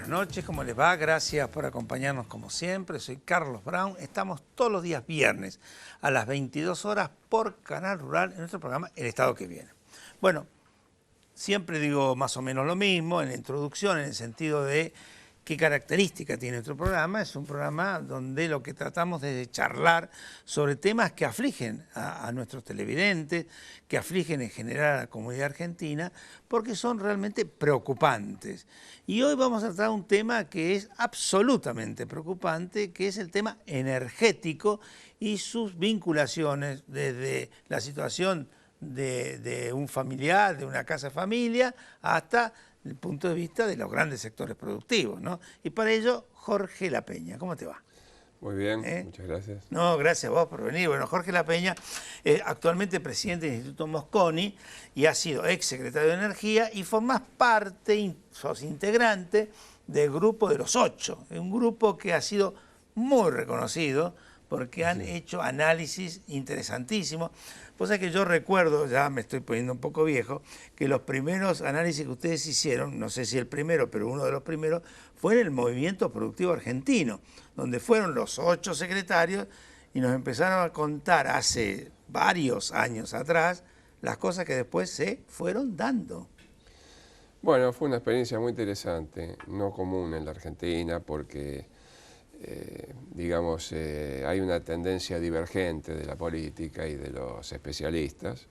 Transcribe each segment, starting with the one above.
buenas noches, ¿cómo les va? Gracias por acompañarnos como siempre. Soy Carlos Brown. Estamos todos los días viernes a las 22 horas por Canal Rural en nuestro programa El Estado que Viene. Bueno, siempre digo más o menos lo mismo en la introducción, en el sentido de qué característica tiene nuestro programa. Es un programa donde lo que tratamos es de charlar sobre temas que afligen a nuestros televidentes, que afligen en general a la comunidad argentina, porque son realmente preocupantes. Y hoy vamos a tratar un tema que es absolutamente preocupante, que es el tema energético y sus vinculaciones desde la situación de un familiar, de una casa familia, hasta el punto de vista de los grandes sectores productivos, ¿no? Y para ello, Jorge La Peña. ¿Cómo te va? Muy bien, muchas gracias. No, gracias a vos por venir. Bueno, Jorge La Peña es actualmente presidente del Instituto Mosconi y ha sido ex secretario de Energía y formás parte, sos integrante del grupo de los 8, un grupo que ha sido muy reconocido porque han hecho análisis interesantísimos. Pues es que yo recuerdo, ya me estoy poniendo un poco viejo, que los primeros análisis que ustedes hicieron, no sé si el primero, pero uno de los primeros, fue en el movimiento productivo argentino, donde fueron los 8 secretarios y nos empezaron a contar hace varios años atrás las cosas que después se fueron dando. Bueno, fue una experiencia muy interesante, no común en la Argentina, porque digamos, hay una tendencia divergente de la política y de los especialistas.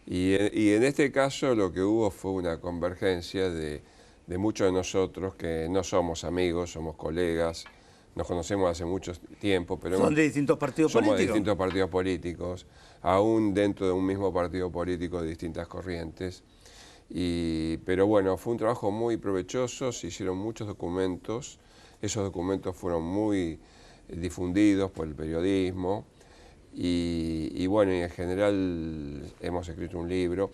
Y en este caso lo que hubo fue una convergencia de muchos de nosotros que no somos amigos, somos colegas, nos conocemos hace mucho tiempo, pero ¿Son de distintos partidos políticos? Somos de distintos partidos políticos, aún dentro de un mismo partido político de distintas corrientes. Pero bueno, fue un trabajo muy provechoso, se hicieron muchos documentos. Esos documentos fueron muy difundidos por el periodismo y bueno, y en general hemos escrito un libro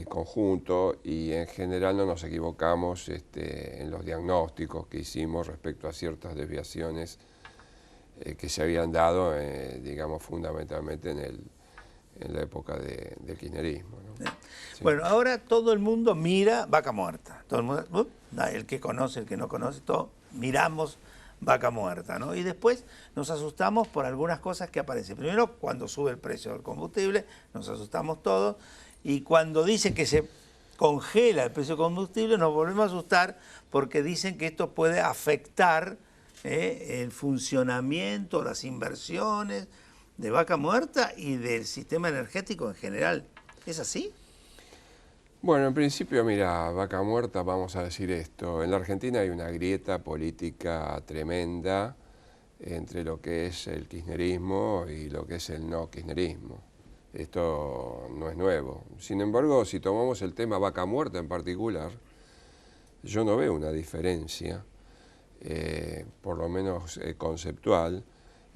conjunto y en general no nos equivocamos en los diagnósticos que hicimos respecto a ciertas desviaciones que se habían dado, digamos, fundamentalmente en la época del kirchnerismo, ¿no? Sí. Bueno, ahora todo el mundo mira Vaca Muerta. Todo el mundo, el que conoce, el que no conoce, todo, miramos Vaca Muerta, ¿no? Y después nos asustamos por algunas cosas que aparecen. Primero, cuando sube el precio del combustible, nos asustamos todos. Y cuando dicen que se congela el precio del combustible, nos volvemos a asustar porque dicen que esto puede afectar el funcionamiento, las inversiones de Vaca Muerta y del sistema energético en general. ¿Es así? Bueno, en principio, mira, Vaca Muerta, vamos a decir esto. En la Argentina hay una grieta política tremenda entre lo que es el kirchnerismo y lo que es el no kirchnerismo. Esto no es nuevo. Sin embargo, si tomamos el tema Vaca Muerta en particular, yo no veo una diferencia, por lo menos conceptual,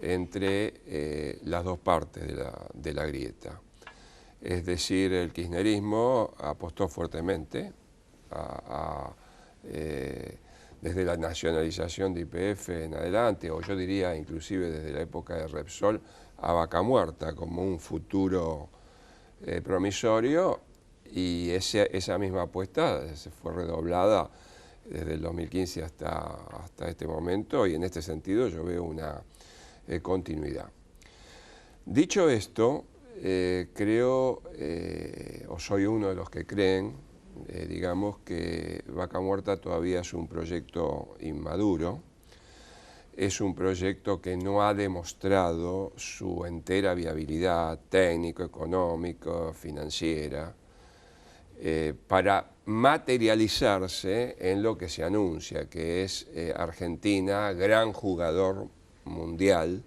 entre las dos partes de la grieta. Es decir, el kirchnerismo apostó fuertemente desde la nacionalización de YPF en adelante, o yo diría inclusive desde la época de Repsol, a Vaca Muerta como un futuro promisorio, y esa misma apuesta se fue redoblada desde el 2015 hasta este momento, y en este sentido yo veo una continuidad. Dicho esto, creo, o soy uno de los que creen, digamos, que Vaca Muerta todavía es un proyecto inmaduro, es un proyecto que no ha demostrado su entera viabilidad técnico, económico, financiera, para materializarse en lo que se anuncia, que es Argentina, gran jugador mundial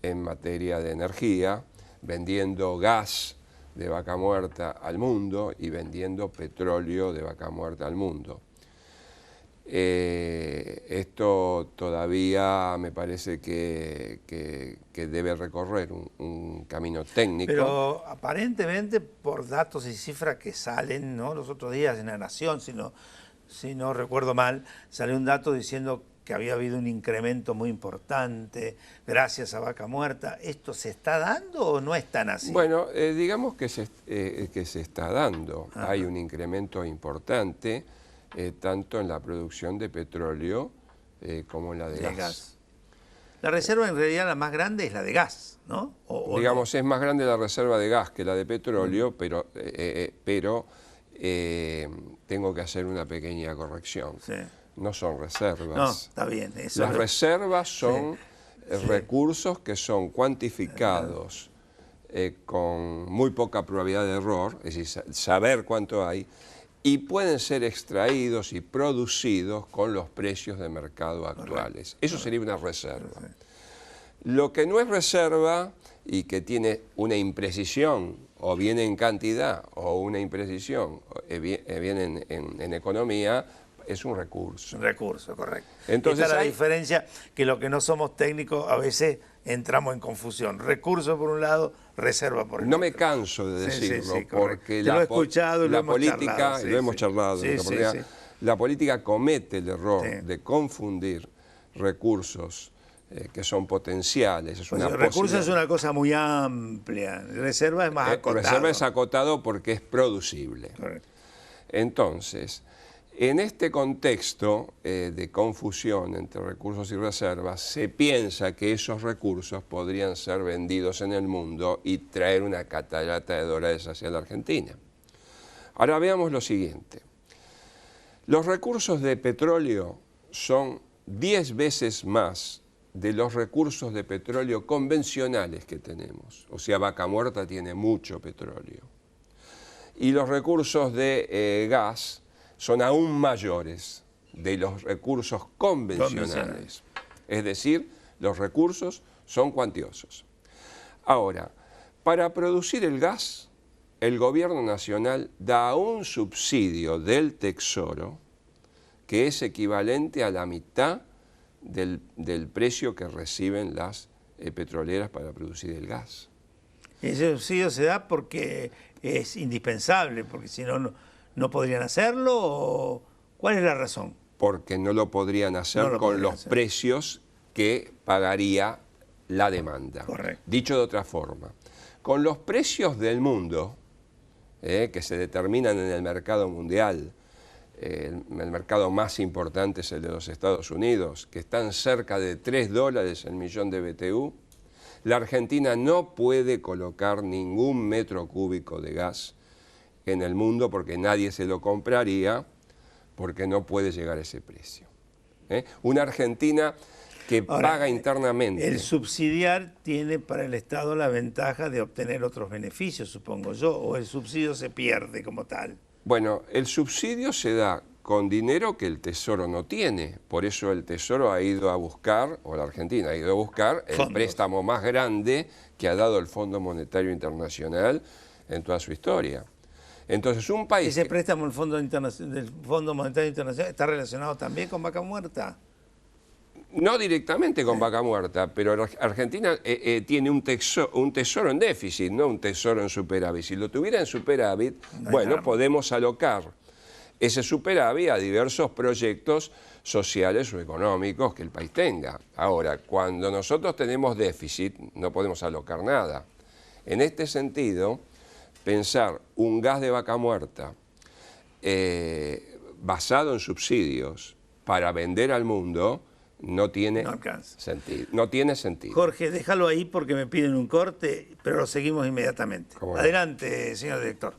en materia de energía, vendiendo gas de Vaca Muerta al mundo y vendiendo petróleo de Vaca Muerta al mundo. Esto todavía me parece que debe recorrer un camino técnico. Pero aparentemente, por datos y cifras que salen, ¿no?, los otros días en La Nación, si no recuerdo mal, salió un dato diciendo que había habido un incremento muy importante gracias a Vaca Muerta. ¿Esto se está dando o no es tan así? Bueno, digamos que se está dando. Ajá. Hay un incremento importante. tanto en la producción de petróleo como en la de gas. La reserva en realidad la más grande es la de gas, ¿no? Digamos, no. Es más grande la reserva de gas que la de petróleo, pero tengo que hacer una pequeña corrección. Sí. No son reservas. No, está bien. Las reservas son recursos que son cuantificados con muy poca probabilidad de error, es decir, saber cuánto hay, y pueden ser extraídos y producidos con los precios de mercado actuales. Eso sería una reserva. Lo que no es reserva y que tiene una imprecisión, o bien en cantidad, o una imprecisión, bien en economía, es un recurso. Un recurso, correcto. Entonces, esta es la diferencia, que lo que no somos técnicos a veces entramos en confusión. Recurso por un lado, reserva por el otro. No me canso de decirlo, porque lo he escuchado y la política, lo hemos charlado, la política comete el error de confundir recursos que son potenciales. Es una recurso es una cosa muy amplia, reserva es más acotado. Reserva es acotado porque es producible. Correcto. Entonces, en este contexto de confusión entre recursos y reservas, se piensa que esos recursos podrían ser vendidos en el mundo y traer una catarata de dólares hacia la Argentina. Ahora veamos lo siguiente. Los recursos de petróleo son 10 veces más de los recursos de petróleo convencionales que tenemos. O sea, Vaca Muerta tiene mucho petróleo. Y los recursos de gas son aún mayores de los recursos convencionales. Es decir, los recursos son cuantiosos. Ahora, para producir el gas, el gobierno nacional da un subsidio del Tesoro que es equivalente a la mitad del precio que reciben las petroleras para producir el gas. Ese subsidio se da porque es indispensable, porque si no, no podrían hacerlo, ¿o cuál es la razón? Porque no lo podrían hacer con los precios que pagaría la demanda. Correcto. Dicho de otra forma, con los precios del mundo, que se determinan en el mercado mundial, el mercado más importante es el de los Estados Unidos, que están cerca de $3 el millón de BTU, la Argentina no puede colocar ningún metro cúbico de gas en el mundo porque nadie se lo compraría, porque no puede llegar a ese precio. Una Argentina que paga internamente. El subsidiar tiene para el Estado la ventaja de obtener otros beneficios, supongo yo, o el subsidio se pierde como tal. Bueno, el subsidio se da con dinero que el Tesoro no tiene. Por eso el Tesoro ha ido a buscar, o la Argentina ha ido a buscar, el préstamo más grande que ha dado el Fondo Monetario Internacional en toda su historia. Entonces, un país... ¿Ese préstamo del Fondo Monetario Internacional está relacionado también con Vaca Muerta? No directamente con Vaca Muerta, pero Argentina tiene un tesoro en déficit, no un tesoro en superávit. Si lo tuviera en superávit, bueno, podemos alocar ese superávit a diversos proyectos sociales o económicos que el país tenga. Ahora, cuando nosotros tenemos déficit, no podemos alocar nada. En este sentido, pensar un gas de Vaca Muerta basado en subsidios para vender al mundo no tiene sentido. No tiene sentido. Jorge, déjalo ahí porque me piden un corte, pero lo seguimos inmediatamente. Adelante, señor director.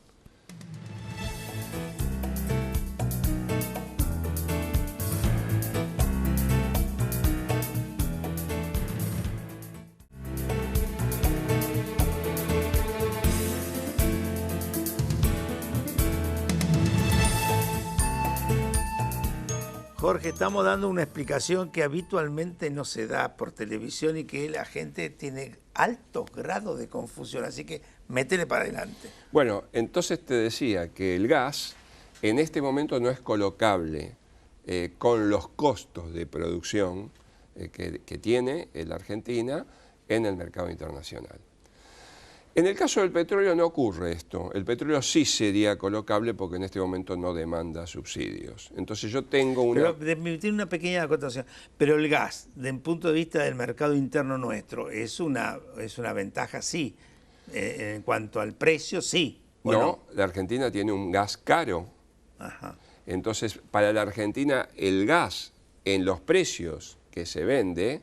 Jorge, estamos dando una explicación que habitualmente no se da por televisión y que la gente tiene altos grados de confusión, así que métele para adelante. Bueno, entonces te decía que el gas en este momento no es colocable con los costos de producción que tiene la Argentina en el mercado internacional. En el caso del petróleo no ocurre esto. El petróleo sí sería colocable porque en este momento no demanda subsidios. Entonces yo tengo una... Pero tiene una pequeña acotación. Pero el gas, desde el punto de vista del mercado interno nuestro, es una ventaja, sí. En cuanto al precio, sí. No, la Argentina tiene un gas caro. Ajá. Entonces, para la Argentina, el gas en los precios que se vende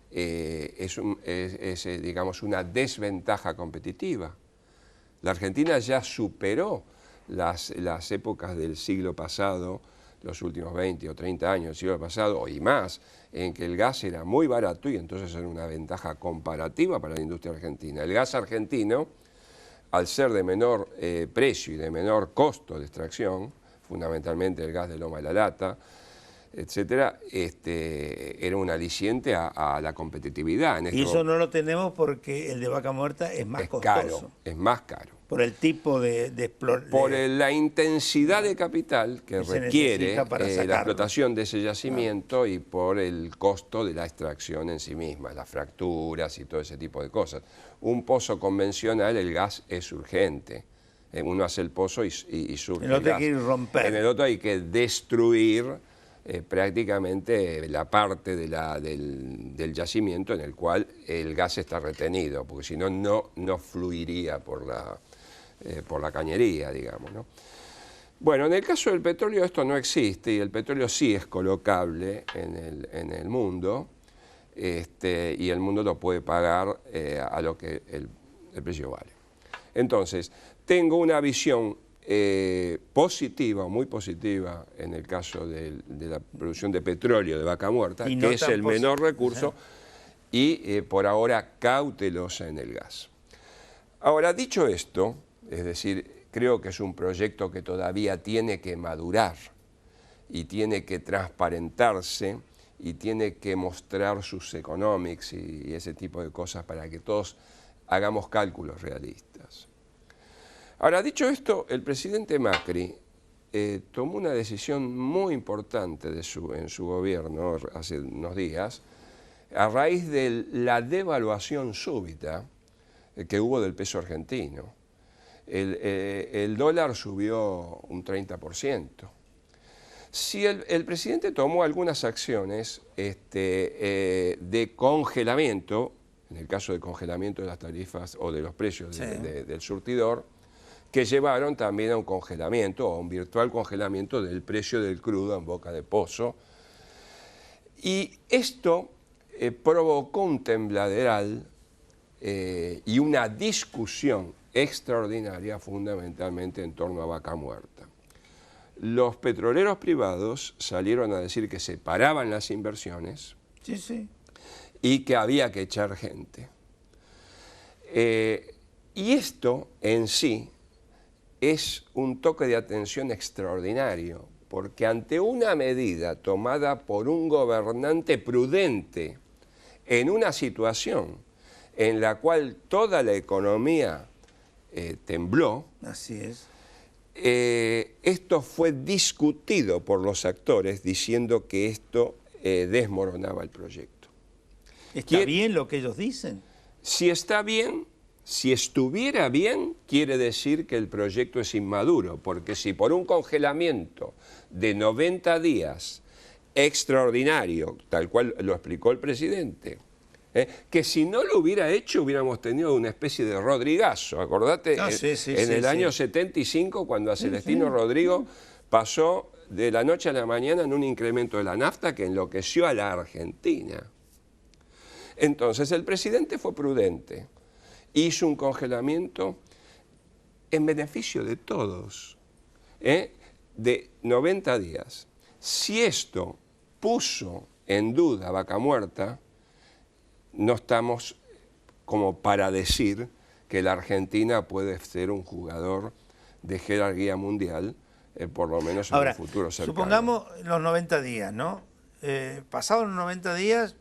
es, digamos, una desventaja competitiva. La Argentina ya superó las épocas del siglo pasado, los últimos 20 o 30 años del siglo pasado, y más, en que el gas era muy barato y entonces era una ventaja comparativa para la industria argentina. El gas argentino, al ser de menor precio y de menor costo de extracción, fundamentalmente el gas de Loma de la Lata, etcétera, era un aliciente a la competitividad. Y eso no lo tenemos porque el de Vaca Muerta es más costoso. Caro, es más caro. Por el tipo por la intensidad de capital que requiere la explotación de ese yacimiento y por el costo de la extracción en sí misma, las fracturas y todo ese tipo de cosas. Un pozo convencional, el gas es urgente. Uno hace el pozo y surge el otro gas. hay que romper. En el otro hay que destruir prácticamente la parte del yacimiento en el cual el gas está retenido, porque si no, no fluiría por la cañería, digamos, ¿no? Bueno, en el caso del petróleo esto no existe y el petróleo sí es colocable en el mundo y el mundo lo puede pagar a lo que el precio vale. Entonces, tengo una visión positiva, muy positiva en el caso de la producción de petróleo de Vaca Muerta, que es el menor recurso, y por ahora cautelosa en el gas. Ahora, dicho esto, es decir, creo que es un proyecto que todavía tiene que madurar y tiene que transparentarse y tiene que mostrar sus economics y ese tipo de cosas para que todos hagamos cálculos realistas. Ahora, dicho esto, el presidente Macri tomó una decisión muy importante en su gobierno hace unos días, a raíz de la devaluación súbita que hubo del peso argentino. El dólar subió un 30%. Si el presidente tomó algunas acciones de congelamiento, en el caso de congelamiento de las tarifas o de los precios del surtidor, que llevaron también a un congelamiento o a un virtual congelamiento del precio del crudo en boca de pozo. Y esto provocó un tembladeral y una discusión extraordinaria fundamentalmente en torno a Vaca Muerta. Los petroleros privados salieron a decir que se paraban las inversiones y que había que echar gente. Y esto en sí es un toque de atención extraordinario, porque ante una medida tomada por un gobernante prudente en una situación en la cual toda la economía tembló, así es. Esto fue discutido por los actores diciendo que esto desmoronaba el proyecto. ¿Está bien lo que ellos dicen? Si está bien, si estuviera bien, quiere decir que el proyecto es inmaduro, porque si por un congelamiento de 90 días extraordinario, tal cual lo explicó el presidente, que si no lo hubiera hecho hubiéramos tenido una especie de Rodrigazo, acordate, en el año 75 cuando a Celestino Rodrigo pasó de la noche a la mañana en un incremento de la nafta que enloqueció a la Argentina. Entonces el presidente fue prudente, hizo un congelamiento en beneficio de todos, de 90 días. Si esto puso en duda a Vaca Muerta, no estamos como para decir que la Argentina puede ser un jugador de jerarquía mundial, por lo menos en el futuro cercano. Supongamos los 90 días, ¿no? Pasados los 90 días,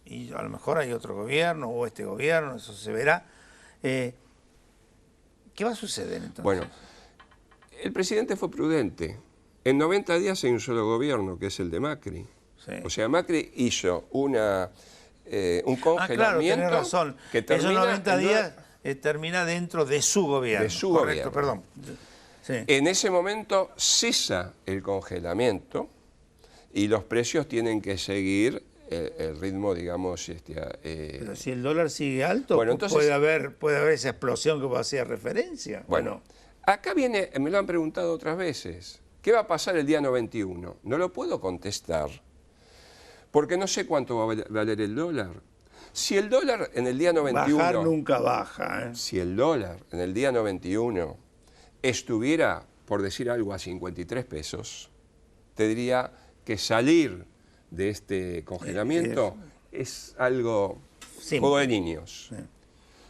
y a lo mejor hay otro gobierno o este gobierno, eso se verá. ¿Qué va a suceder entonces? Bueno, el presidente fue prudente. En 90 días hay un solo gobierno, que es el de Macri. O sea, Macri hizo un congelamiento. Claro, tenés razón. Que termina esos 90 días termina dentro de su gobierno. De su gobierno. Perdón. En ese momento cesa el congelamiento y los precios tienen que seguir el ritmo, digamos... Pero si el dólar sigue alto, bueno, entonces, puede haber esa explosión que vos hacías referencia. Bueno, acá viene, me lo han preguntado otras veces, ¿Qué va a pasar el día 91? No lo puedo contestar, porque no sé cuánto va a valer el dólar. Si el dólar en el día 91... Bajar nunca baja, ¿eh? Si el dólar en el día 91 estuviera, por decir algo, a 53 pesos, te diría que salir de este congelamiento es algo simple. Juego de niños.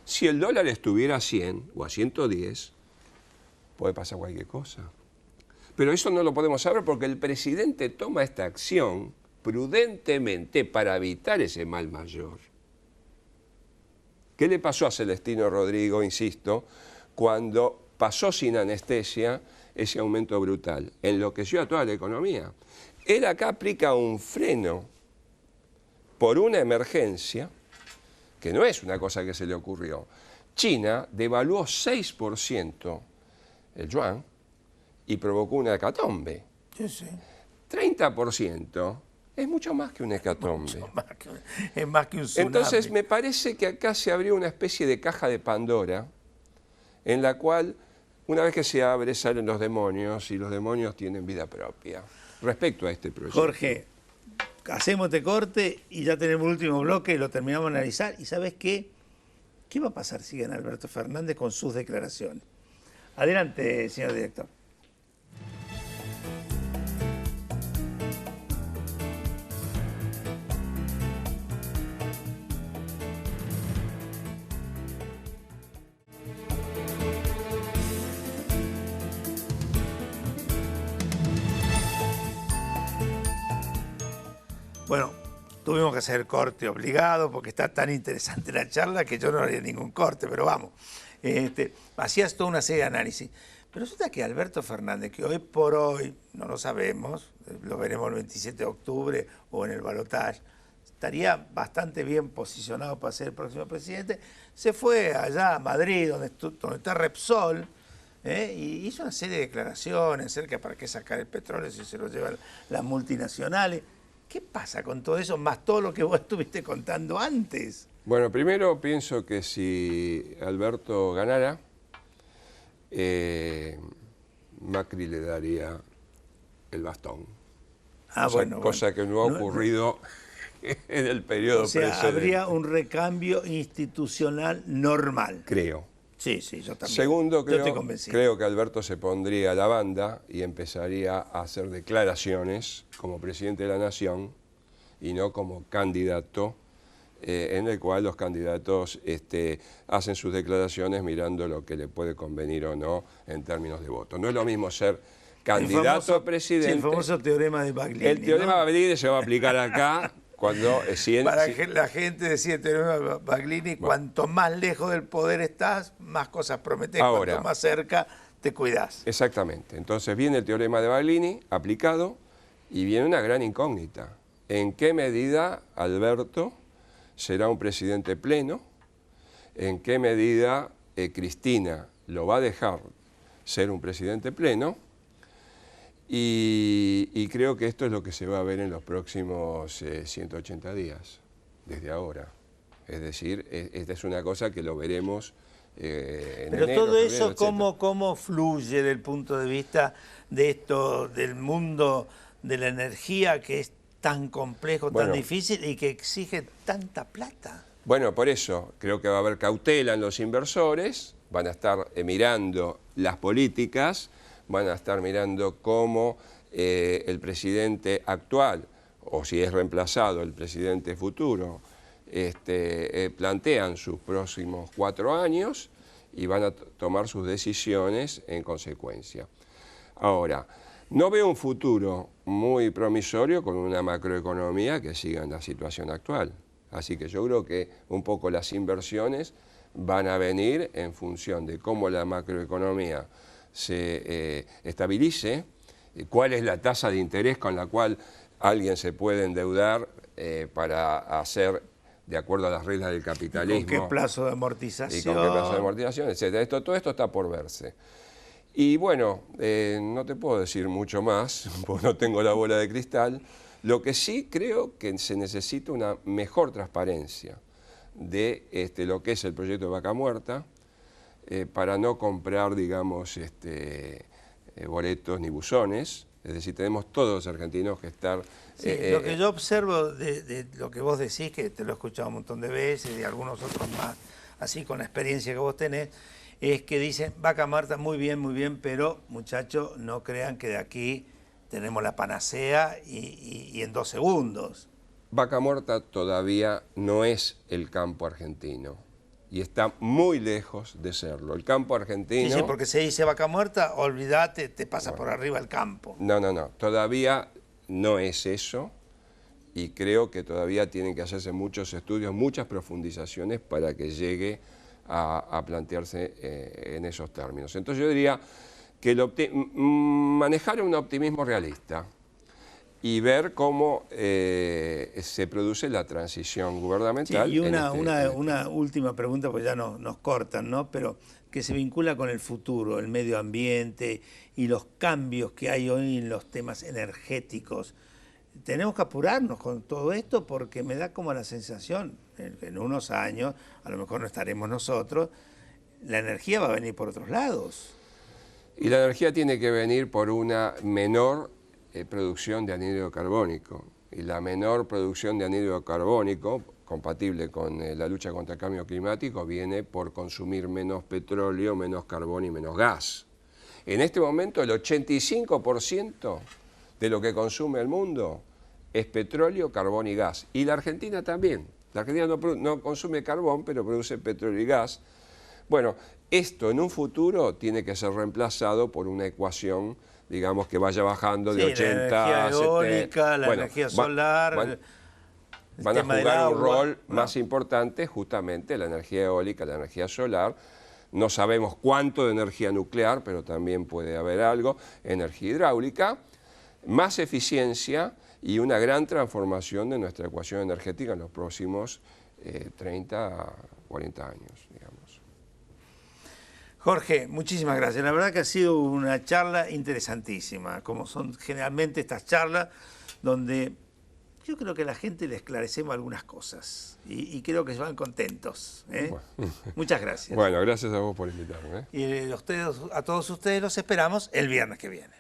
Si el dólar estuviera a 100 o a 110, puede pasar cualquier cosa. Pero eso no lo podemos saber porque el presidente toma esta acción prudentemente para evitar ese mal mayor. ¿Qué le pasó a Celestino Rodrigo, insisto, cuando pasó sin anestesia ese aumento brutal? Enloqueció a toda la economía. Él acá aplica un freno por una emergencia, que no es una cosa que se le ocurrió. China devaluó 6% el yuan y provocó una hecatombe. Sí. 30% es mucho más que una hecatombe. Es más que un tsunami. Entonces me parece que acá se abrió una especie de caja de Pandora en la cual una vez que se abre salen los demonios y los demonios tienen vida propia. Respecto a este proyecto. Jorge, hacemos este corte y ya tenemos el último bloque, lo terminamos de analizar. ¿Y sabes qué? ¿Qué va a pasar si gana Alberto Fernández con sus declaraciones? Adelante, señor director. Bueno, tuvimos que hacer el corte obligado porque está tan interesante la charla que yo no haría ningún corte, pero vamos. Hacías toda una serie de análisis. Pero resulta que Alberto Fernández, que hoy por hoy, no lo sabemos, lo veremos el 27 de octubre o en el balotaje, estaría bastante bien posicionado para ser el próximo presidente, se fue allá a Madrid, donde está Repsol, y hizo una serie de declaraciones acerca de para qué sacar el petróleo si se lo llevan las multinacionales. ¿Qué pasa con todo eso, más todo lo que vos estuviste contando antes? Bueno, primero pienso que si Alberto ganara, Macri le daría el bastón. Cosa que no ha ocurrido en el periodo precedente. Habría un recambio institucional normal. Creo. Sí, yo también. Segundo, yo estoy convencido. creo que Alberto se pondría a la banda y empezaría a hacer declaraciones como presidente de la Nación y no como candidato, en el cual los candidatos hacen sus declaraciones mirando lo que le puede convenir o no en términos de voto. No es lo mismo ser candidato a presidente. Sí, el famoso teorema de Baglini. El teorema de Baglini se va a aplicar acá. Cuando, la gente decía el teorema de Baglini, cuanto más lejos del poder estás, más cosas prometés, cuanto más cerca te cuidás. Exactamente. Entonces viene el teorema de Baglini aplicado y viene una gran incógnita. ¿En qué medida Alberto será un presidente pleno? ¿En qué medida Cristina lo va a dejar ser un presidente pleno? Y creo que esto es lo que se va a ver en los próximos 180 días, desde ahora. Es decir, esta es una cosa que lo veremos en Pero enero, todo eso, febrero, ¿cómo fluye desde el punto de vista de esto, del mundo de la energía que es tan complejo, tan difícil y que exige tanta plata? Bueno, por eso creo que va a haber cautela en los inversores, van a estar mirando las políticas, van a estar mirando cómo el presidente actual, o si es reemplazado el presidente futuro, plantean sus próximos 4 años y van a tomar sus decisiones en consecuencia. Ahora, no veo un futuro muy promisorio con una macroeconomía que siga en la situación actual. Así que yo creo que un poco las inversiones van a venir en función de cómo la macroeconomía se estabilice, cuál es la tasa de interés con la cual alguien se puede endeudar para hacer de acuerdo a las reglas del capitalismo. ¿Con qué plazo de amortización? Y con qué plazo de amortización, etc. Todo esto está por verse. Y bueno, no te puedo decir mucho más, porque no tengo la bola de cristal. Lo que sí creo que se necesita una mejor transparencia de lo que es el proyecto de Vaca Muerta, para no comprar, digamos, boletos ni buzones, Es decir, tenemos todos los argentinos que estar... Sí, lo que yo observo de lo que vos decís, que te lo he escuchado un montón de veces, y algunos otros más, así con la experiencia que vos tenés, es que dicen, Vaca Muerta, muy bien, pero muchachos, no crean que de aquí tenemos la panacea y en 2 segundos. Vaca Muerta todavía no es el campo argentino y está muy lejos de serlo. El campo argentino... Sí, porque se dice Vaca Muerta, olvídate, te pasa por arriba el campo. No, todavía no es eso y creo que todavía tienen que hacerse muchos estudios, muchas profundizaciones para que llegue a plantearse en esos términos. Entonces yo diría que manejar un optimismo realista y ver cómo se produce la transición gubernamental. Sí, y una última pregunta, pues ya nos cortan, ¿no? Pero que se vincula con el futuro, el medio ambiente y los cambios que hay hoy en los temas energéticos. Tenemos que apurarnos con todo esto porque me da como la sensación, en unos años, a lo mejor no estaremos nosotros, la energía va a venir por otros lados. Y la energía tiene que venir por una menor producción de anhídrido carbónico. Y la menor producción de anhídrido carbónico, compatible con la lucha contra el cambio climático, viene por consumir menos petróleo, menos carbón y menos gas. En este momento el 85% de lo que consume el mundo es petróleo, carbón y gas. Y la Argentina también. La Argentina no consume carbón, pero produce petróleo y gas. Bueno, esto en un futuro tiene que ser reemplazado por una ecuación, digamos, que vaya bajando de 80 la energía eólica, 70. la energía solar, van a jugar un rol más importante justamente la energía eólica, la energía solar. No sabemos cuánto de energía nuclear, pero también puede haber algo, energía hidráulica, más eficiencia y una gran transformación de nuestra ecuación energética en los próximos 30 a 40 años, digamos. Jorge, muchísimas gracias. La verdad que ha sido una charla interesantísima, como son generalmente estas charlas donde yo creo que a la gente le esclarecemos algunas cosas y creo que se van contentos. Bueno. Muchas gracias. Bueno, gracias a vos por invitarme. Y a todos ustedes los esperamos el viernes que viene.